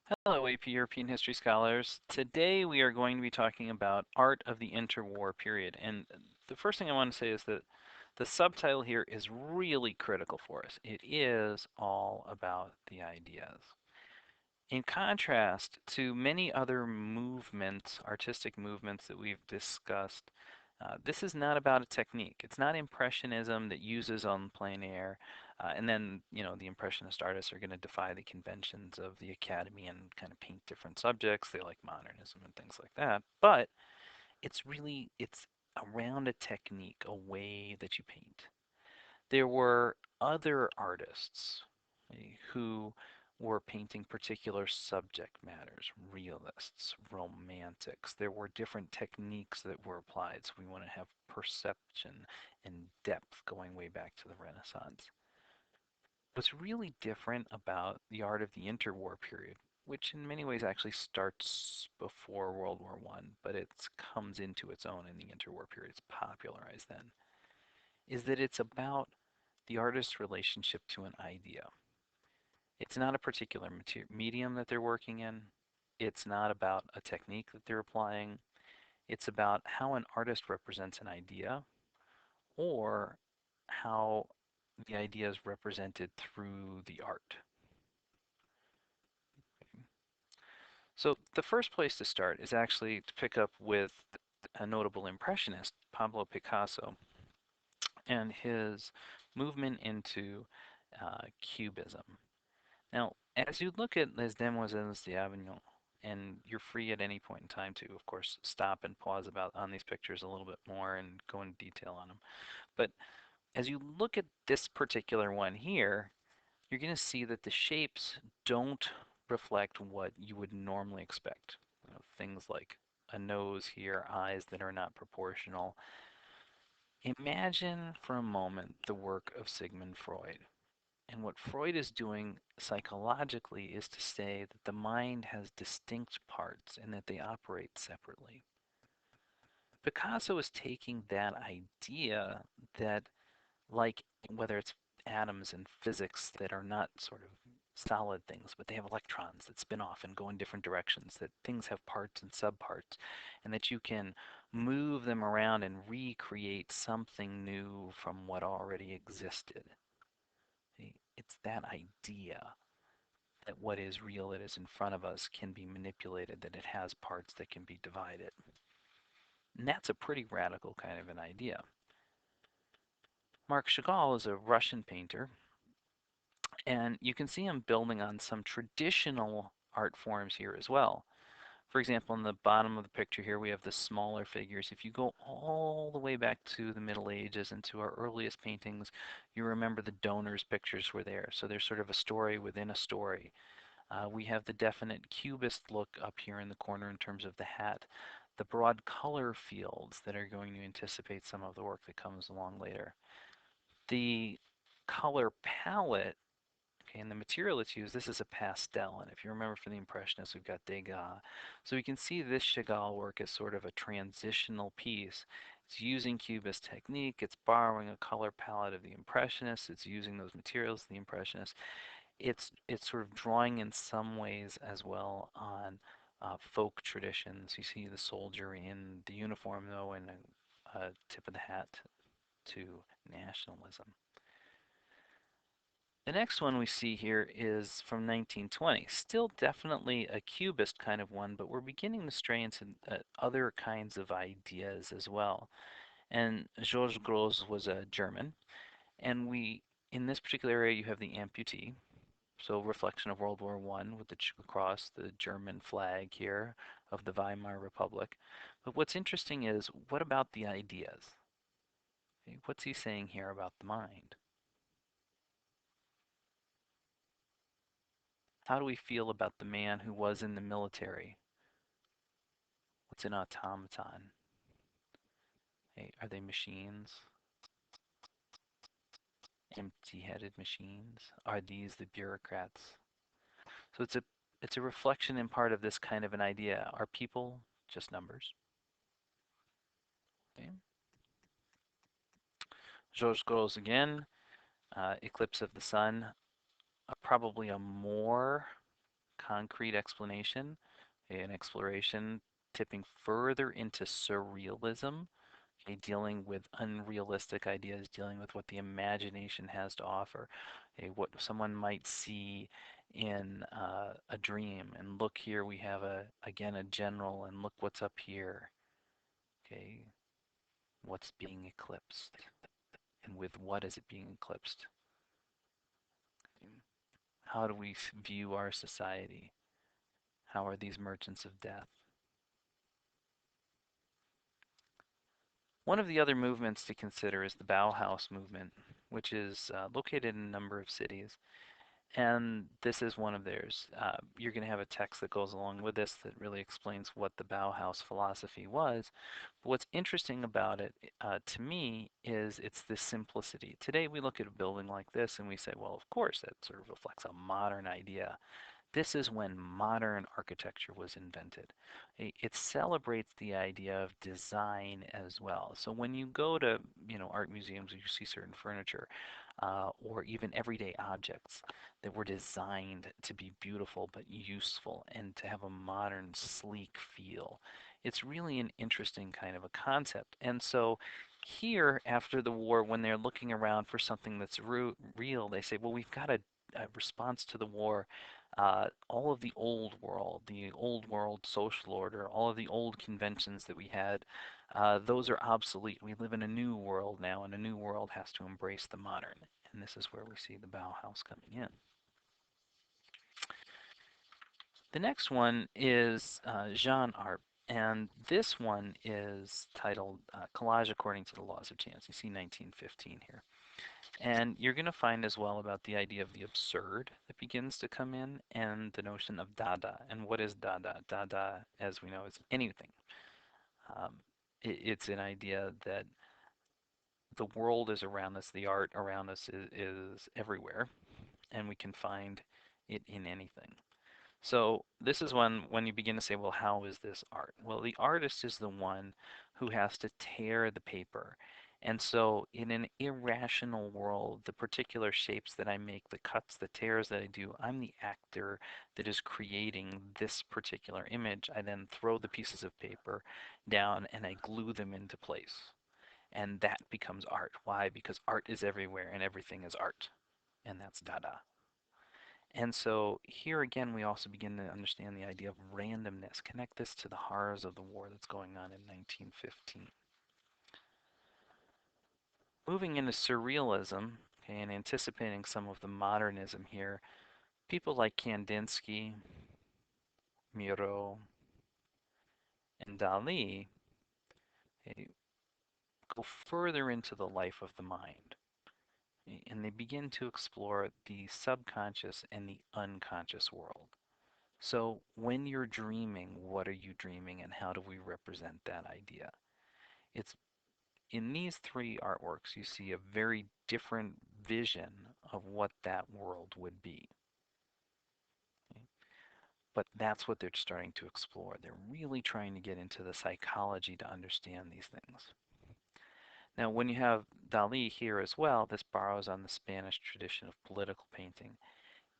Hello, AP European History Scholars. Today we are going to be talking about art of the interwar period. And the first thing I want to say is that the subtitle here is really critical for us. It is all about the ideas. In contrast to many other movements, artistic movements that we've discussed, this is not about a technique. It's not Impressionism that uses on plein air, and then, the Impressionist artists are going to defy the conventions of the academy and kind of paint different subjects. They like modernism and things like that. But it's around a technique, a way that you paint. There were other artists who were painting particular subject matters, realists, romantics. There were different techniques that were applied. So we want to have perception and depth going way back to the Renaissance. What's really different about the art of the interwar period, which in many ways actually starts before World War I, but it comes into its own in the interwar period, it's popularized then, is that it's about the artist's relationship to an idea. It's not a particular medium that they're working in. It's not about a technique that they're applying. It's about how an artist represents an idea or how the idea is represented through the art. So the first place to start is actually to pick up with a notable impressionist, Pablo Picasso, and his movement into Cubism. Now, as you look at Les Demoiselles d'Avignon, and you're free at any point in time to, of course, stop and pause about on these pictures a little bit more and go into detail on them. But as you look at this particular one here, you're going to see that the shapes don't reflect what you would normally expect. Things like a nose here, eyes that are not proportional. Imagine for a moment the work of Sigmund Freud. And what Freud is doing psychologically is to say that the mind has distinct parts and that they operate separately. Picasso is taking that idea that, like, whether it's atoms in physics that are not sort of solid things, but they have electrons that spin off and go in different directions, that things have parts and subparts, and that you can move them around and recreate something new from what already existed. It's that idea that what is real that is in front of us can be manipulated, that it has parts that can be divided. And that's a pretty radical kind of an idea. Marc Chagall is a Russian painter, and you can see him building on some traditional art forms here as well. For example, in the bottom of the picture here, we have the smaller figures. If you go all the way back to the Middle Ages and to our earliest paintings, you remember the donors' pictures were there. So there's sort of a story within a story. We have the definite cubist look up here in the corner in terms of the hat, the broad color fields that are going to anticipate some of the work that comes along later. The color palette, okay, and the material that's used, this is a pastel, and if you remember from the Impressionists, we've got Degas. So we can see this Chagall work as sort of a transitional piece. It's using Cubist technique, it's borrowing a color palette of the Impressionists, it's using those materials of the Impressionists, it's sort of drawing in some ways as well on folk traditions. You see the soldier in the uniform though, and a tip of the hat to nationalism. The next one we see here is from 1920. Still definitely a cubist kind of one, but we're beginning to stray into other kinds of ideas as well. And Georges Gros was a German, and in this particular area you have the amputee, so reflection of World War I with the cross, the German flag here of the Weimar Republic. But what's interesting is, what about the ideas? Okay, what's he saying here about the mind? How do we feel about the man who was in the military? What's an automaton? Okay, are they machines? Empty-headed machines? Are these the bureaucrats? So it's a reflection in part of this kind of an idea. Are people just numbers? Okay. Georges Gros again, eclipse of the sun, probably a more concrete explanation, an exploration tipping further into surrealism, okay, dealing with unrealistic ideas, dealing with what the imagination has to offer, okay, what someone might see in a dream. And look here, we have again a general, and look what's up here. Okay, what's being eclipsed, and with what is it being eclipsed? How do we view our society? How are these merchants of death? One of the other movements to consider is the Bauhaus movement, which is located in a number of cities. And this is one of theirs. You're going to have a text that goes along with this that really explains what the Bauhaus philosophy was. But what's interesting about it, to me, is it's the simplicity. Today we look at a building like this and we say, well, of course, that sort of reflects a modern idea. This is when modern architecture was invented. It celebrates the idea of design as well. So when you go to, art museums, you see certain furniture, or even everyday objects that were designed to be beautiful but useful and to have a modern, sleek feel. It's really an interesting kind of a concept. And so here, after the war, when they're looking around for something that's real, they say, well, we've got a response to the war, all of the old world social order, all of the old conventions that we had, those are obsolete. We live in a new world now, and a new world has to embrace the modern. And this is where we see the Bauhaus coming in. The next one is Jean art, and this one is titled Collage According to the Laws of Chance. You see 1915 here. And you're going to find as well about the idea of the absurd that begins to come in and the notion of Dada. And what is Dada? Dada, as we know, is anything. Um, it's an idea that the world is around us, the art around us is everywhere, and we can find it in anything. So this is when you begin to say, well, how is this art? Well, the artist is the one who has to tear the paper. And so in an irrational world, the particular shapes that I make, the cuts, the tears that I do, I'm the actor that is creating this particular image. I then throw the pieces of paper down and I glue them into place. And that becomes art. Why? Because art is everywhere and everything is art. And that's Dada. And so here again, we also begin to understand the idea of randomness. Connect this to the horrors of the war that's going on in 1915. Moving into surrealism, okay, and anticipating some of the modernism here, people like Kandinsky, Miro, and Dali, okay, go further into the life of the mind. Okay, and they begin to explore the subconscious and the unconscious world. So when you're dreaming, what are you dreaming and how do we represent that idea? It's in these three artworks you see a very different vision of what that world would be. Okay? But that's what they're starting to explore. They're really trying to get into the psychology to understand these things. Now, when you have Dali here as well, this borrows on the Spanish tradition of political painting.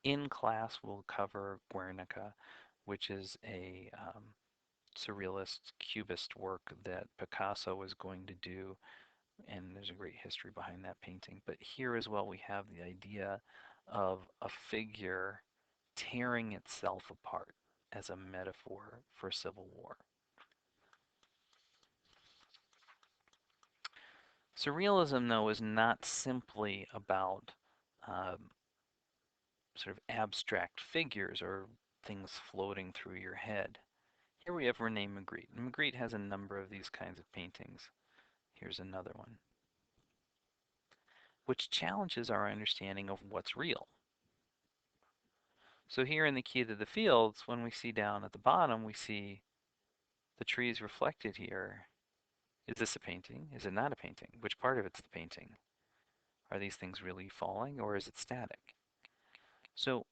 In class, we'll cover Guernica, which is a surrealist cubist work that Picasso was going to do, and there's a great history behind that painting. But here as well we have the idea of a figure tearing itself apart as a metaphor for civil war. Surrealism, though, is not simply about um, sort of abstract figures or things floating through your head. Here we have Rene Magritte. Magritte has a number of these kinds of paintings. Here's another one, which challenges our understanding of what's real. So here in the Key to the Fields, when we see down at the bottom, we see the trees reflected here. Is this a painting? Is it not a painting? Which part of it's the painting? Are these things really falling or is it static? So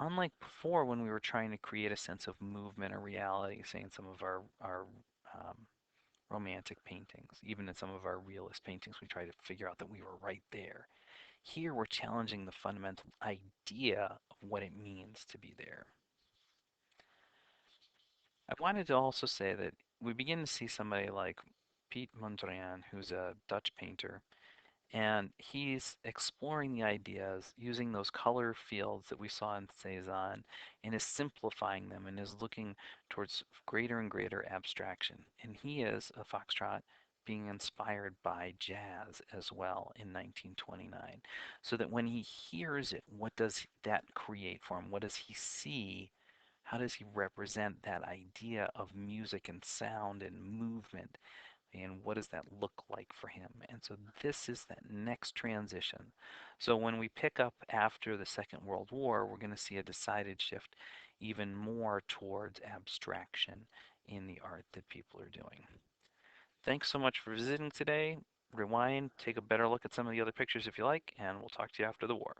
unlike before when we were trying to create a sense of movement or reality, say in some of our romantic paintings, even in some of our realist paintings, we try to figure out that we were right there. Here we're challenging the fundamental idea of what it means to be there. I wanted to also say that we begin to see somebody like Piet Mondrian, who's a Dutch painter, and he's exploring the ideas using those color fields that we saw in Cezanne and is simplifying them and is looking towards greater and greater abstraction. And he is a foxtrot being inspired by jazz as well in 1929. So that when he hears it, what does that create for him? What does he see? How does he represent that idea of music and sound and movement? And what does that look like for him? And so this is that next transition. So when we pick up after the Second World War, we're going to see a decided shift even more towards abstraction in the art that people are doing. Thanks so much for visiting today. Rewind, take a better look at some of the other pictures if you like, and we'll talk to you after the war.